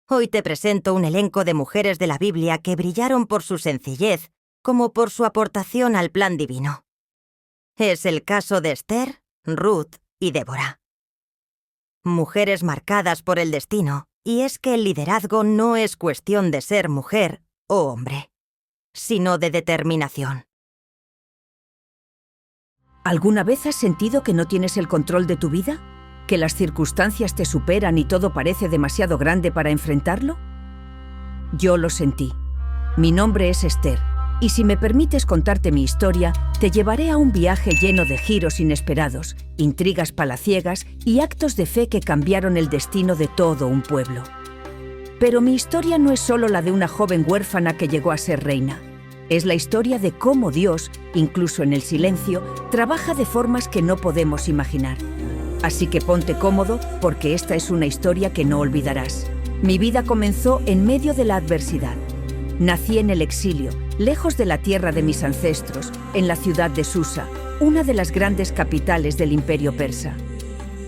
Hoy te presento un elenco de mujeres de la Biblia que brillaron por su sencillez como por su aportación al plan divino. Es el caso de Esther, Ruth y Débora. Mujeres marcadas por el destino, y es que el liderazgo no es cuestión de ser mujer o hombre, sino de determinación. ¿Alguna vez has sentido que no tienes el control de tu vida? ¿Que las circunstancias te superan y todo parece demasiado grande para enfrentarlo? Yo lo sentí. Mi nombre es Esther, y si me permites contarte mi historia, te llevaré a un viaje lleno de giros inesperados, intrigas palaciegas y actos de fe que cambiaron el destino de todo un pueblo. Pero mi historia no es solo la de una joven huérfana que llegó a ser reina. Es la historia de cómo Dios, incluso en el silencio, trabaja de formas que no podemos imaginar. Así que ponte cómodo, porque esta es una historia que no olvidarás. Mi vida comenzó en medio de la adversidad. Nací en el exilio, lejos de la tierra de mis ancestros, en la ciudad de Susa, una de las grandes capitales del Imperio persa.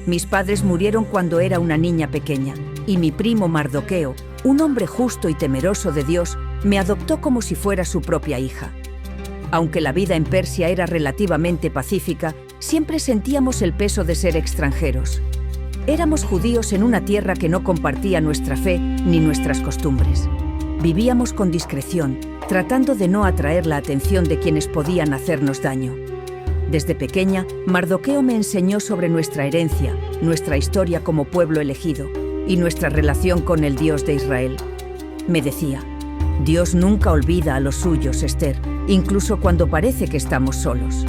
Mis padres murieron cuando era una niña pequeña, y mi primo Mardoqueo, un hombre justo y temeroso de Dios, me adoptó como si fuera su propia hija. Aunque la vida en Persia era relativamente pacífica, siempre sentíamos el peso de ser extranjeros. Éramos judíos en una tierra que no compartía nuestra fe ni nuestras costumbres. Vivíamos con discreción, tratando de no atraer la atención de quienes podían hacernos daño. Desde pequeña, Mardoqueo me enseñó sobre nuestra herencia, nuestra historia como pueblo elegido y nuestra relación con el Dios de Israel. Me decía: Dios nunca olvida a los suyos, Esther, incluso cuando parece que estamos solos.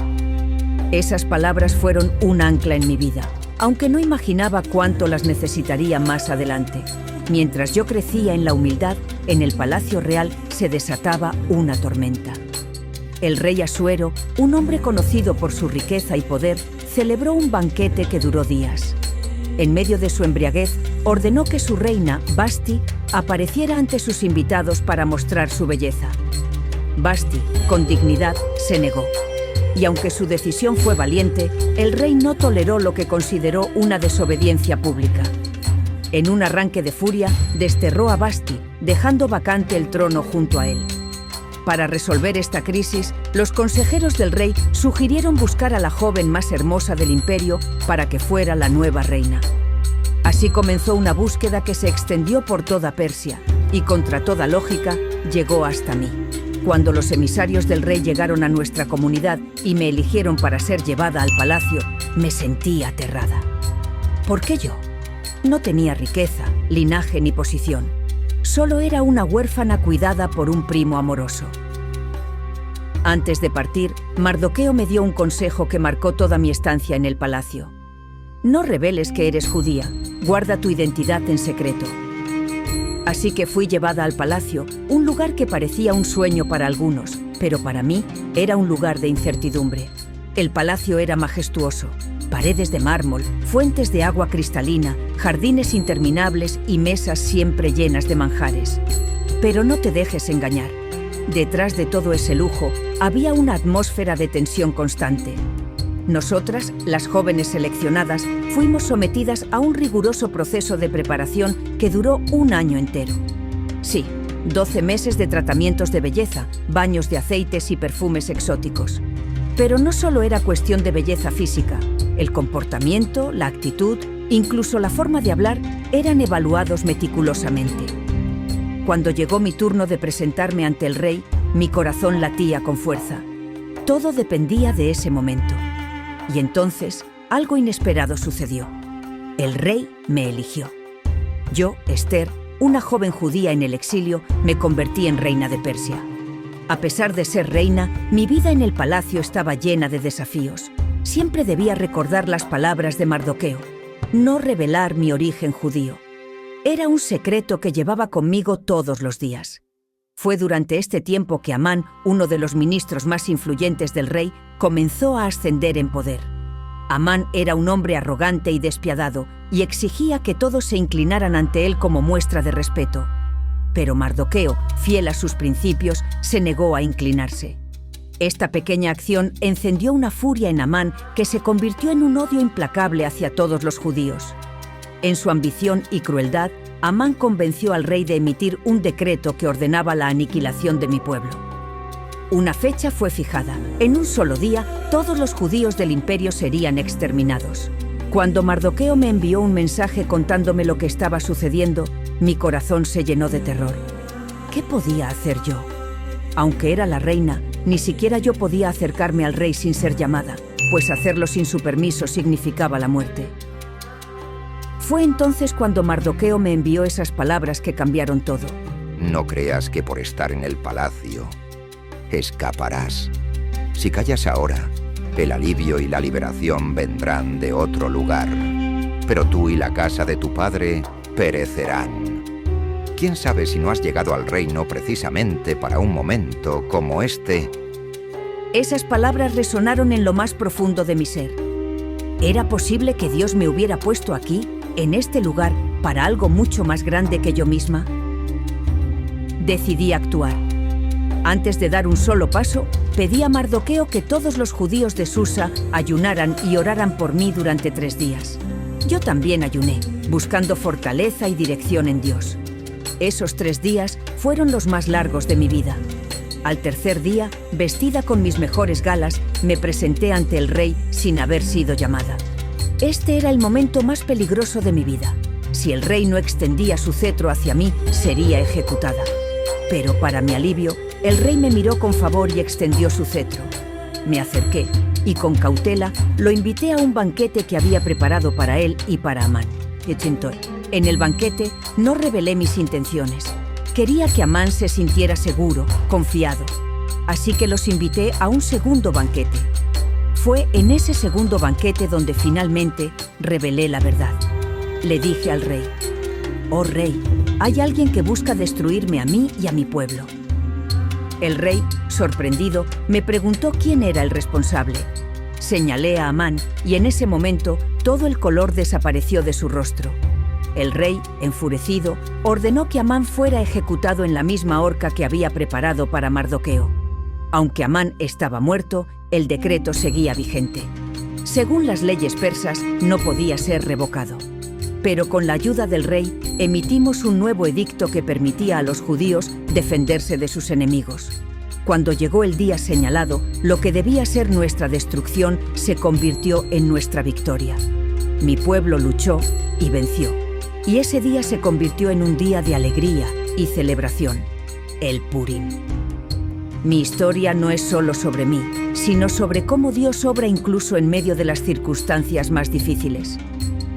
Esas palabras fueron un ancla en mi vida, aunque no imaginaba cuánto las necesitaría más adelante. Mientras yo crecía en la humildad, en el palacio real se desataba una tormenta. El rey Asuero, un hombre conocido por su riqueza y poder, celebró un banquete que duró días. En medio de su embriaguez, ordenó que su reina, Vasti, apareciera ante sus invitados para mostrar su belleza. Vasti, con dignidad, se negó. Y aunque su decisión fue valiente, el rey no toleró lo que consideró una desobediencia pública. En un arranque de furia, desterró a Vasti, dejando vacante el trono junto a él. Para resolver esta crisis, los consejeros del rey sugirieron buscar a la joven más hermosa del imperio para que fuera la nueva reina. Así comenzó una búsqueda que se extendió por toda Persia y, contra toda lógica, llegó hasta mí. Cuando los emisarios del rey llegaron a nuestra comunidad y me eligieron para ser llevada al palacio, me sentí aterrada. ¿Por qué yo? No tenía riqueza, linaje ni posición. Solo era una huérfana cuidada por un primo amoroso. Antes de partir, Mardoqueo me dio un consejo que marcó toda mi estancia en el palacio. No reveles que eres judía, guarda tu identidad en secreto. Así que fui llevada al palacio, un lugar que parecía un sueño para algunos, pero para mí era un lugar de incertidumbre. El palacio era majestuoso. Paredes de mármol, fuentes de agua cristalina, jardines interminables y mesas siempre llenas de manjares. Pero no te dejes engañar. Detrás de todo ese lujo había una atmósfera de tensión constante. Nosotras, las jóvenes seleccionadas, fuimos sometidas a un riguroso proceso de preparación que duró un año entero. Sí, 12 meses de tratamientos de belleza, baños de aceites y perfumes exóticos. Pero no solo era cuestión de belleza física. El comportamiento, la actitud, incluso la forma de hablar, eran evaluados meticulosamente. Cuando llegó mi turno de presentarme ante el rey, mi corazón latía con fuerza. Todo dependía de ese momento. Y entonces, algo inesperado sucedió. El rey me eligió. Yo, Esther, una joven judía en el exilio, me convertí en reina de Persia. A pesar de ser reina, mi vida en el palacio estaba llena de desafíos. Siempre debía recordar las palabras de Mardoqueo: no revelar mi origen judío. Era un secreto que llevaba conmigo todos los días. Fue durante este tiempo que Amán, uno de los ministros más influyentes del rey, comenzó a ascender en poder. Amán era un hombre arrogante y despiadado, y exigía que todos se inclinaran ante él como muestra de respeto. Pero Mardoqueo, fiel a sus principios, se negó a inclinarse. Esta pequeña acción encendió una furia en Amán que se convirtió en un odio implacable hacia todos los judíos. En su ambición y crueldad, Amán convenció al rey de emitir un decreto que ordenaba la aniquilación de mi pueblo. Una fecha fue fijada. En un solo día, todos los judíos del imperio serían exterminados. Cuando Mardoqueo me envió un mensaje contándome lo que estaba sucediendo, mi corazón se llenó de terror. ¿Qué podía hacer yo? Aunque era la reina, ni siquiera yo podía acercarme al rey sin ser llamada, pues hacerlo sin su permiso significaba la muerte. Fue entonces cuando Mardoqueo me envió esas palabras que cambiaron todo. No creas que por estar en el palacio escaparás. Si callas ahora, el alivio y la liberación vendrán de otro lugar. Pero tú y la casa de tu padre perecerán. ¿Quién sabe si no has llegado al reino precisamente para un momento como este? Esas palabras resonaron en lo más profundo de mi ser. ¿Era posible que Dios me hubiera puesto aquí, en este lugar, para algo mucho más grande que yo misma? Decidí actuar. Antes de dar un solo paso, pedí a Mardoqueo que todos los judíos de Susa ayunaran y oraran por mí durante 3 días. Yo también ayuné, buscando fortaleza y dirección en Dios. Esos 3 días fueron los más largos de mi vida. Al tercer día, vestida con mis mejores galas, me presenté ante el rey sin haber sido llamada. Este era el momento más peligroso de mi vida. Si el rey no extendía su cetro hacia mí, sería ejecutada. Pero para mi alivio, el rey me miró con favor y extendió su cetro. Me acerqué y con cautela lo invité a un banquete que había preparado para él y para Amán. En el banquete no revelé mis intenciones. Quería que Amán se sintiera seguro, confiado. Así que los invité a un segundo banquete. Fue en ese segundo banquete donde finalmente revelé la verdad. Le dije al rey: «Oh rey, hay alguien que busca destruirme a mí y a mi pueblo». El rey, sorprendido, me preguntó quién era el responsable. Señalé a Amán y en ese momento todo el color desapareció de su rostro. El rey, enfurecido, ordenó que Amán fuera ejecutado en la misma horca que había preparado para Mardoqueo. Aunque Amán estaba muerto, el decreto seguía vigente. Según las leyes persas, no podía ser revocado. Pero con la ayuda del rey, emitimos un nuevo edicto que permitía a los judíos defenderse de sus enemigos. Cuando llegó el día señalado, lo que debía ser nuestra destrucción se convirtió en nuestra victoria. Mi pueblo luchó y venció. Y ese día se convirtió en un día de alegría y celebración, el Purim. Mi historia no es solo sobre mí, sino sobre cómo Dios obra incluso en medio de las circunstancias más difíciles.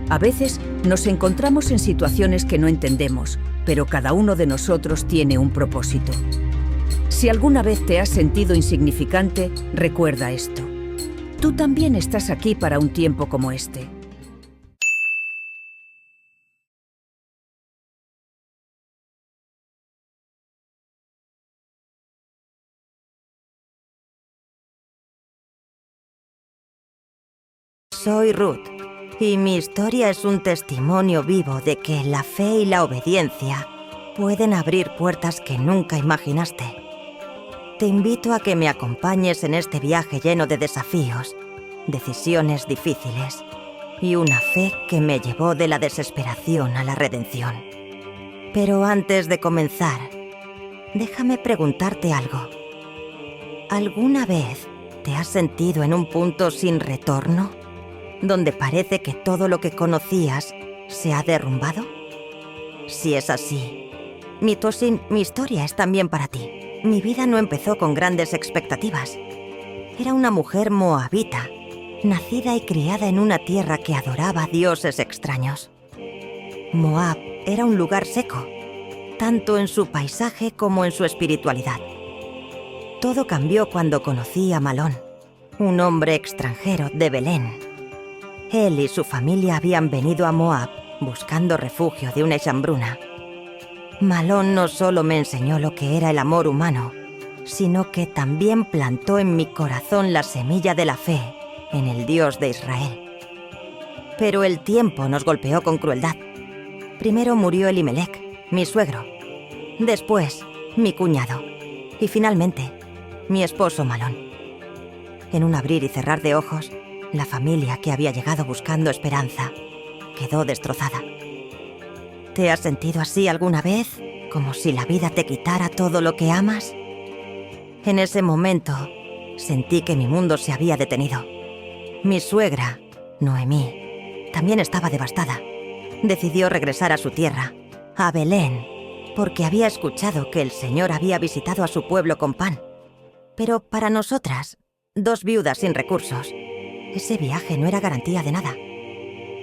A veces nos encontramos en situaciones que no entendemos, pero cada uno de nosotros tiene un propósito. Si alguna vez te has sentido insignificante, recuerda esto. Tú también estás aquí para un tiempo como este. Soy Ruth, y mi historia es un testimonio vivo de que la fe y la obediencia pueden abrir puertas que nunca imaginaste. Te invito a que me acompañes en este viaje lleno de desafíos, decisiones difíciles y una fe que me llevó de la desesperación a la redención. Pero antes de comenzar, déjame preguntarte algo. ¿Alguna vez te has sentido en un punto sin retorno, donde parece que todo lo que conocías se ha derrumbado? Si es así, mi historia es también para ti. Mi vida no empezó con grandes expectativas. Era una mujer moabita, nacida y criada en una tierra que adoraba a dioses extraños. Moab era un lugar seco, tanto en su paisaje como en su espiritualidad. Todo cambió cuando conocí a Malón, un hombre extranjero de Belén. Él y su familia habían venido a Moab buscando refugio de una hambruna. Malón no solo me enseñó lo que era el amor humano, sino que también plantó en mi corazón la semilla de la fe en el Dios de Israel. Pero el tiempo nos golpeó con crueldad. Primero murió Elimelec, mi suegro. Después, mi cuñado. Y finalmente, mi esposo Malón. En un abrir y cerrar de ojos, la familia que había llegado buscando esperanza quedó destrozada. ¿Te has sentido así alguna vez? ¿Como si la vida te quitara todo lo que amas? En ese momento, sentí que mi mundo se había detenido. Mi suegra, Noemí, también estaba devastada. Decidió regresar a su tierra, a Belén, porque había escuchado que el Señor había visitado a su pueblo con pan. Pero para nosotras, 2 viudas sin recursos, ese viaje no era garantía de nada.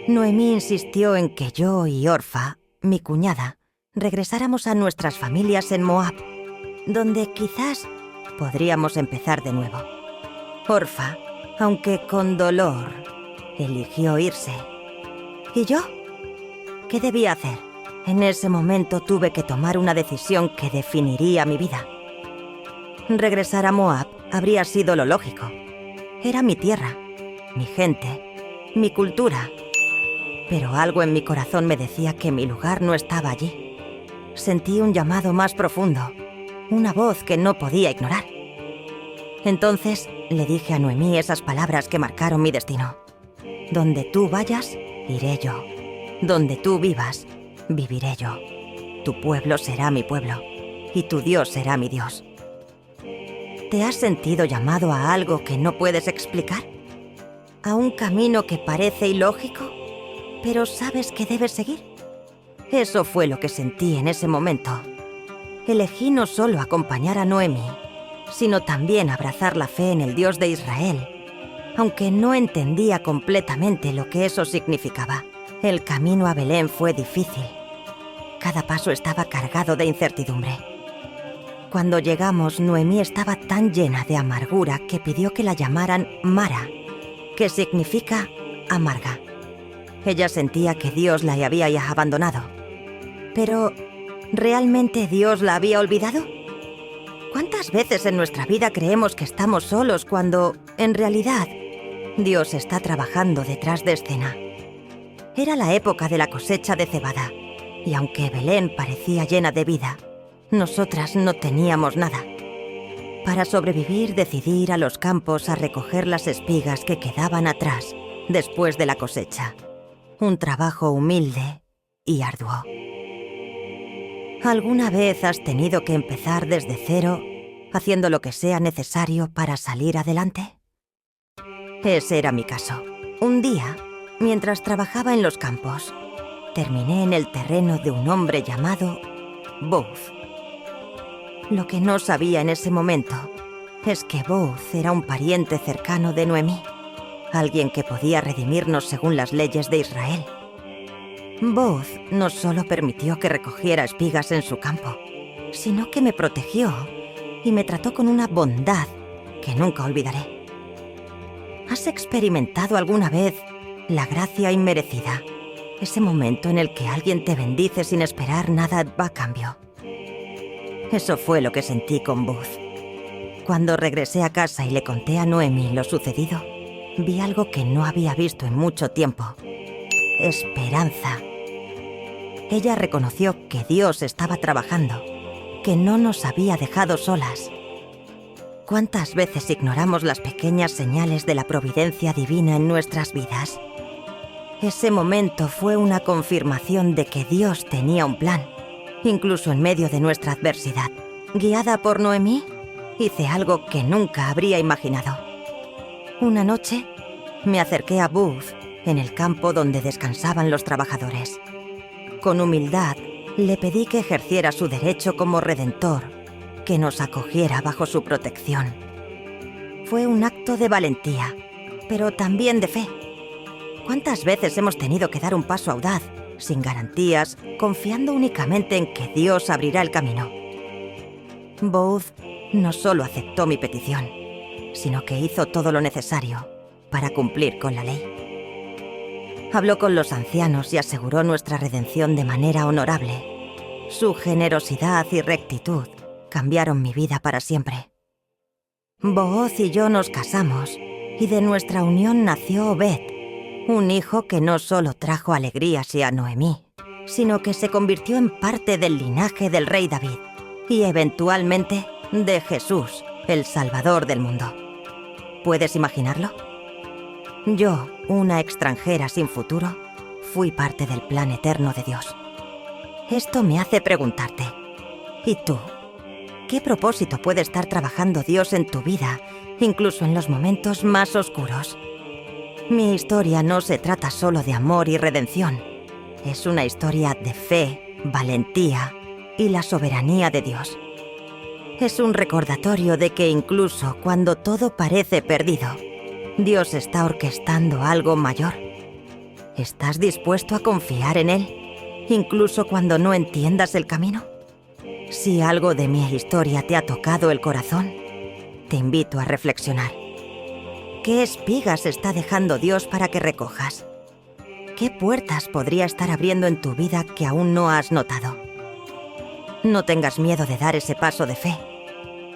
Noemí insistió en que yo y Orfa, mi cuñada, regresáramos a nuestras familias en Moab, donde quizás podríamos empezar de nuevo. Orfa, aunque con dolor, eligió irse. ¿Y yo? ¿Qué debía hacer? En ese momento tuve que tomar una decisión que definiría mi vida. Regresar a Moab habría sido lo lógico. Era mi tierra, mi gente, mi cultura. Pero algo en mi corazón me decía que mi lugar no estaba allí. Sentí un llamado más profundo, una voz que no podía ignorar. Entonces le dije a Noemí esas palabras que marcaron mi destino. Donde tú vayas, iré yo. Donde tú vivas, viviré yo. Tu pueblo será mi pueblo, y tu Dios será mi Dios. ¿Te has sentido llamado a algo que no puedes explicar? ¿A un camino que parece ilógico, pero sabes que debes seguir? Eso fue lo que sentí en ese momento. Elegí no solo acompañar a Noemí, sino también abrazar la fe en el Dios de Israel, aunque no entendía completamente lo que eso significaba. El camino a Belén fue difícil. Cada paso estaba cargado de incertidumbre. Cuando llegamos, Noemí estaba tan llena de amargura que pidió que la llamaran Mara, que significa amarga. Ella sentía que Dios la había ya abandonado. Pero, ¿realmente Dios la había olvidado? ¿Cuántas veces en nuestra vida creemos que estamos solos cuando, en realidad, Dios está trabajando detrás de escena? Era la época de la cosecha de cebada, y aunque Belén parecía llena de vida, nosotras no teníamos nada. Para sobrevivir decidí ir a los campos a recoger las espigas que quedaban atrás después de la cosecha. Un trabajo humilde y arduo. ¿Alguna vez has tenido que empezar desde cero, haciendo lo que sea necesario para salir adelante? Ese era mi caso. Un día, mientras trabajaba en los campos, terminé en el terreno de un hombre llamado Booth. Lo que no sabía en ese momento es que Booth era un pariente cercano de Noemí, alguien que podía redimirnos según las leyes de Israel. Booth no solo permitió que recogiera espigas en su campo, sino que me protegió y me trató con una bondad que nunca olvidaré. ¿Has experimentado alguna vez la gracia inmerecida? Ese momento en el que alguien te bendice sin esperar nada a cambio. Eso fue lo que sentí con Booth. Cuando regresé a casa y le conté a Noemí lo sucedido, vi algo que no había visto en mucho tiempo. Esperanza. Ella reconoció que Dios estaba trabajando, que no nos había dejado solas. ¿Cuántas veces ignoramos las pequeñas señales de la providencia divina en nuestras vidas? Ese momento fue una confirmación de que Dios tenía un plan, incluso en medio de nuestra adversidad. Guiada por Noemí, hice algo que nunca habría imaginado. Una noche, me acerqué a Booth, en el campo donde descansaban los trabajadores. Con humildad, le pedí que ejerciera su derecho como redentor, que nos acogiera bajo su protección. Fue un acto de valentía, pero también de fe. ¿Cuántas veces hemos tenido que dar un paso audaz, sin garantías, confiando únicamente en que Dios abrirá el camino? Booth no solo aceptó mi petición, sino que hizo todo lo necesario para cumplir con la ley. Habló con los ancianos y aseguró nuestra redención de manera honorable. Su generosidad y rectitud cambiaron mi vida para siempre. Booz y yo nos casamos, y de nuestra unión nació Obed, un hijo que no solo trajo alegrías a Noemí, sino que se convirtió en parte del linaje del rey David, y eventualmente de Jesús, el Salvador del mundo. ¿Puedes imaginarlo? Yo, una extranjera sin futuro, fui parte del plan eterno de Dios. Esto me hace preguntarte, ¿y tú? ¿Qué propósito puede estar trabajando Dios en tu vida, incluso en los momentos más oscuros? Mi historia no se trata solo de amor y redención. Es una historia de fe, valentía y la soberanía de Dios. Es un recordatorio de que incluso cuando todo parece perdido, Dios está orquestando algo mayor. ¿Estás dispuesto a confiar en Él, incluso cuando no entiendas el camino? Si algo de mi historia te ha tocado el corazón, te invito a reflexionar. ¿Qué espigas está dejando Dios para que recojas? ¿Qué puertas podría estar abriendo en tu vida que aún no has notado? No tengas miedo de dar ese paso de fe.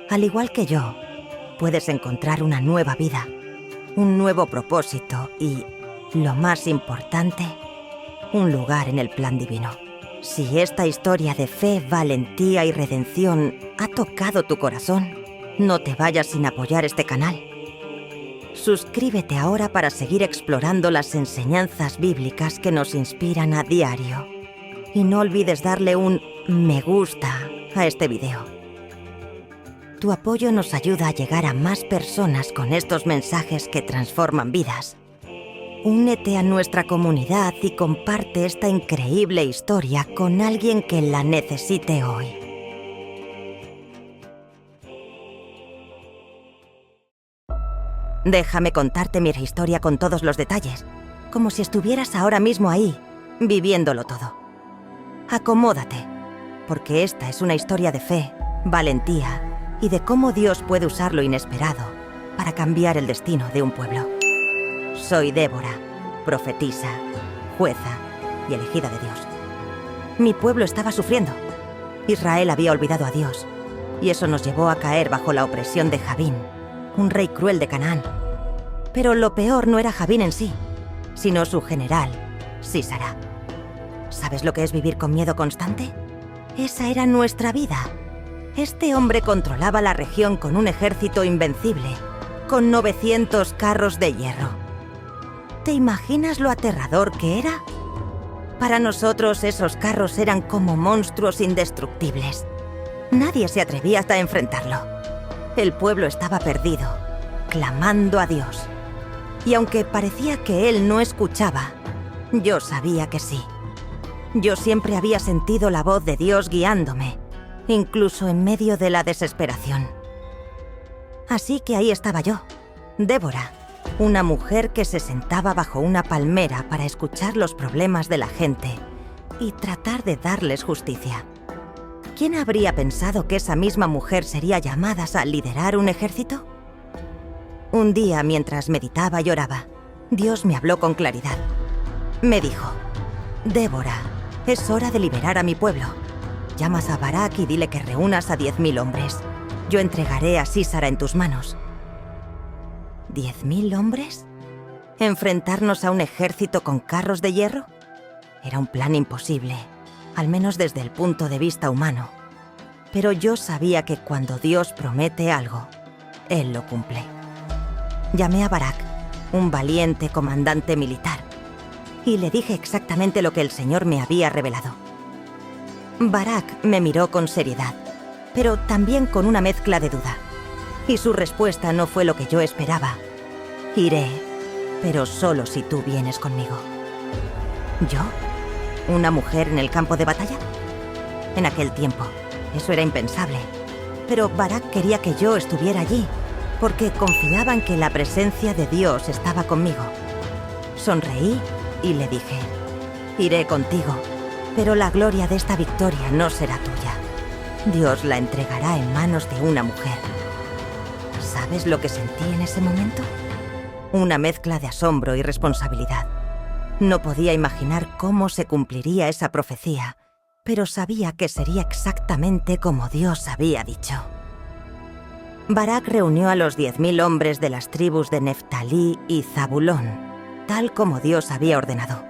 Al igual que yo, puedes encontrar una nueva vida, un nuevo propósito y, lo más importante, un lugar en el plan divino. Si esta historia de fe, valentía y redención ha tocado tu corazón, no te vayas sin apoyar este canal. Suscríbete ahora para seguir explorando las enseñanzas bíblicas que nos inspiran a diario. Y no olvides darle un me gusta a este video. Tu apoyo nos ayuda a llegar a más personas con estos mensajes que transforman vidas. Únete a nuestra comunidad y comparte esta increíble historia con alguien que la necesite hoy. Déjame contarte mi historia con todos los detalles, como si estuvieras ahora mismo ahí, viviéndolo todo. Acomódate, porque esta es una historia de fe, valentía y de cómo Dios puede usar lo inesperado para cambiar el destino de un pueblo. Soy Débora, profetisa, jueza y elegida de Dios. Mi pueblo estaba sufriendo. Israel había olvidado a Dios, y eso nos llevó a caer bajo la opresión de Jabín, un rey cruel de Canaán. Pero lo peor no era Jabín en sí, sino su general, Sísara. ¿Sabes lo que es vivir con miedo constante? Esa era nuestra vida. Este hombre controlaba la región con un ejército invencible, con 900 carros de hierro. ¿Te imaginas lo aterrador que era? Para nosotros esos carros eran como monstruos indestructibles. Nadie se atrevía hasta enfrentarlo. El pueblo estaba perdido, clamando a Dios. Y aunque parecía que él no escuchaba, yo sabía que sí. Yo siempre había sentido la voz de Dios guiándome, incluso en medio de la desesperación. Así que ahí estaba yo, Débora, una mujer que se sentaba bajo una palmera para escuchar los problemas de la gente y tratar de darles justicia. ¿Quién habría pensado que esa misma mujer sería llamada a liderar un ejército? Un día, mientras meditaba y oraba, Dios me habló con claridad. Me dijo, Débora, es hora de liberar a mi pueblo. Llamas a Barak y dile que reúnas a 10.000 hombres. Yo entregaré a Sísara en tus manos. ¿10.000 hombres? ¿Enfrentarnos a un ejército con carros de hierro? Era un plan imposible, al menos desde el punto de vista humano. Pero yo sabía que cuando Dios promete algo, Él lo cumple. Llamé a Barak, un valiente comandante militar, y le dije exactamente lo que el Señor me había revelado. Barak me miró con seriedad, pero también con una mezcla de duda. Y su respuesta no fue lo que yo esperaba. Iré, pero solo si tú vienes conmigo. ¿Yo? ¿Una mujer en el campo de batalla? En aquel tiempo, eso era impensable. Pero Barak quería que yo estuviera allí, porque confiaba en que la presencia de Dios estaba conmigo. Sonreí y le dije, iré contigo, pero la gloria de esta victoria no será tuya. Dios la entregará en manos de una mujer. ¿Sabes lo que sentí en ese momento? Una mezcla de asombro y responsabilidad. No podía imaginar cómo se cumpliría esa profecía, pero sabía que sería exactamente como Dios había dicho. Barak reunió a los 10.000 hombres de las tribus de Neftalí y Zabulón, tal como Dios había ordenado.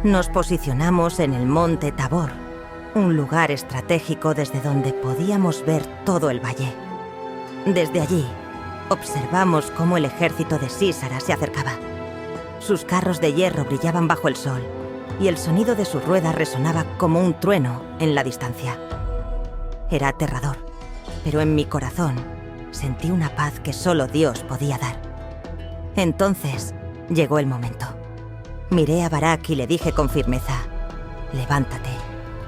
Nos posicionamos en el monte Tabor, un lugar estratégico desde donde podíamos ver todo el valle. Desde allí, observamos cómo el ejército de Sísara se acercaba. Sus carros de hierro brillaban bajo el sol, y el sonido de su rueda resonaba como un trueno en la distancia. Era aterrador, pero en mi corazón sentí una paz que solo Dios podía dar. Entonces llegó el momento. Miré a Barak y le dije con firmeza: levántate,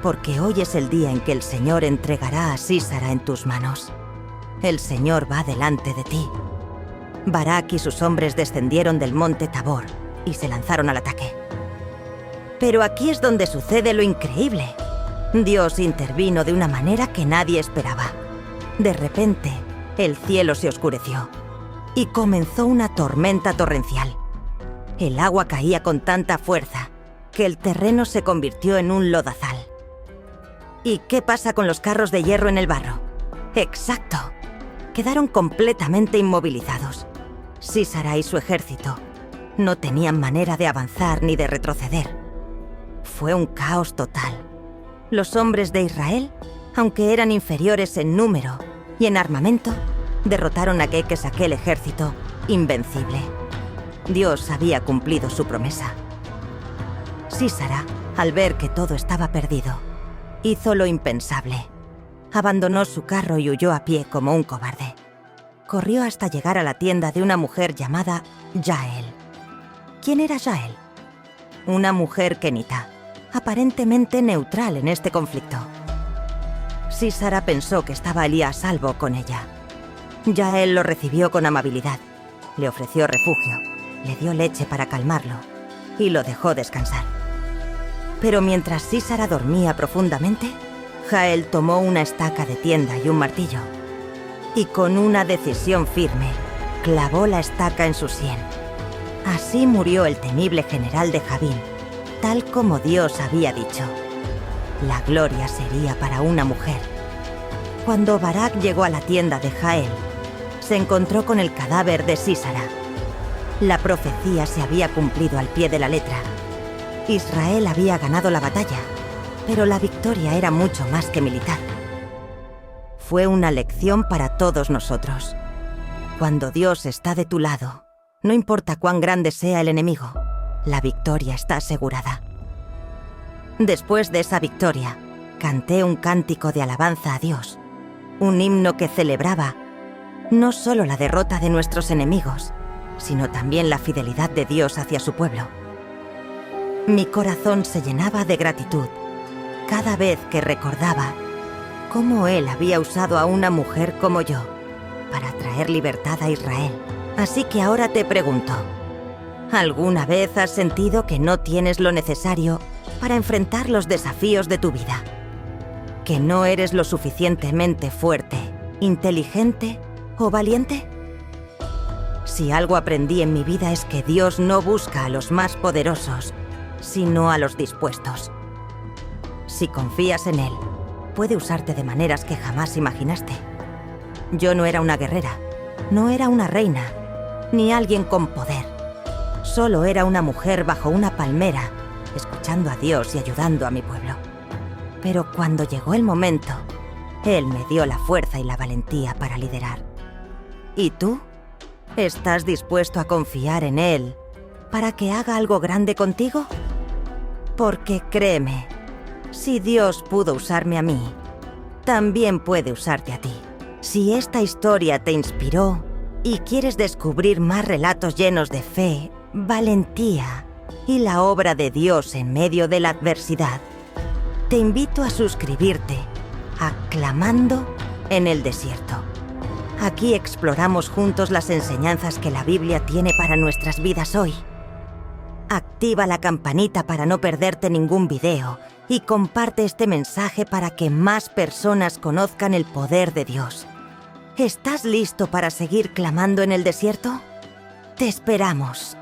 porque hoy es el día en que el Señor entregará a Sísara en tus manos. El Señor va delante de ti. Barak y sus hombres descendieron del monte Tabor y se lanzaron al ataque. Pero aquí es donde sucede lo increíble. Dios intervino de una manera que nadie esperaba. De repente, el cielo se oscureció y comenzó una tormenta torrencial. El agua caía con tanta fuerza que el terreno se convirtió en un lodazal. ¿Y qué pasa con los carros de hierro en el barro? ¡Exacto! Quedaron completamente inmovilizados. Sísara y su ejército no tenían manera de avanzar ni de retroceder. Fue un caos total. Los hombres de Israel, aunque eran inferiores en número y en armamento, derrotaron a aquel ejército invencible. Dios había cumplido su promesa. Sísara, al ver que todo estaba perdido, hizo lo impensable. Abandonó su carro y huyó a pie como un cobarde. Corrió hasta llegar a la tienda de una mujer llamada Yael. ¿Quién era Yael? Una mujer kenita, aparentemente neutral en este conflicto. Sísara pensó que estaba Elías a salvo con ella. Yael lo recibió con amabilidad, le ofreció refugio, le dio leche para calmarlo y lo dejó descansar. Pero mientras Sísara dormía profundamente, Jael tomó una estaca de tienda y un martillo, y con una decisión firme, clavó la estaca en su sien. Así murió el temible general de Jabín, tal como Dios había dicho. La gloria sería para una mujer. Cuando Barak llegó a la tienda de Jael, se encontró con el cadáver de Sísara. La profecía se había cumplido al pie de la letra. Israel había ganado la batalla, pero la victoria era mucho más que militar. Fue una lección para todos nosotros. Cuando Dios está de tu lado, no importa cuán grande sea el enemigo, la victoria está asegurada. Después de esa victoria, canté un cántico de alabanza a Dios, un himno que celebraba no solo la derrota de nuestros enemigos, sino también la fidelidad de Dios hacia su pueblo. Mi corazón se llenaba de gratitud cada vez que recordaba cómo Él había usado a una mujer como yo para traer libertad a Israel. Así que ahora te pregunto, ¿alguna vez has sentido que no tienes lo necesario para enfrentar los desafíos de tu vida? ¿Que no eres lo suficientemente fuerte, inteligente o valiente? Si algo aprendí en mi vida es que Dios no busca a los más poderosos, sino a los dispuestos. Si confías en Él, puede usarte de maneras que jamás imaginaste. Yo no era una guerrera, no era una reina, ni alguien con poder. Solo era una mujer bajo una palmera, escuchando a Dios y ayudando a mi pueblo. Pero cuando llegó el momento, Él me dio la fuerza y la valentía para liderar. ¿Y tú? ¿Estás dispuesto a confiar en Él para que haga algo grande contigo? Porque créeme, si Dios pudo usarme a mí, también puede usarte a ti. Si esta historia te inspiró y quieres descubrir más relatos llenos de fe, valentía y la obra de Dios en medio de la adversidad, te invito a suscribirte a Clamando en el Desierto. Aquí exploramos juntos las enseñanzas que la Biblia tiene para nuestras vidas hoy. Activa la campanita para no perderte ningún video y comparte este mensaje para que más personas conozcan el poder de Dios. ¿Estás listo para seguir clamando en el desierto? Te esperamos.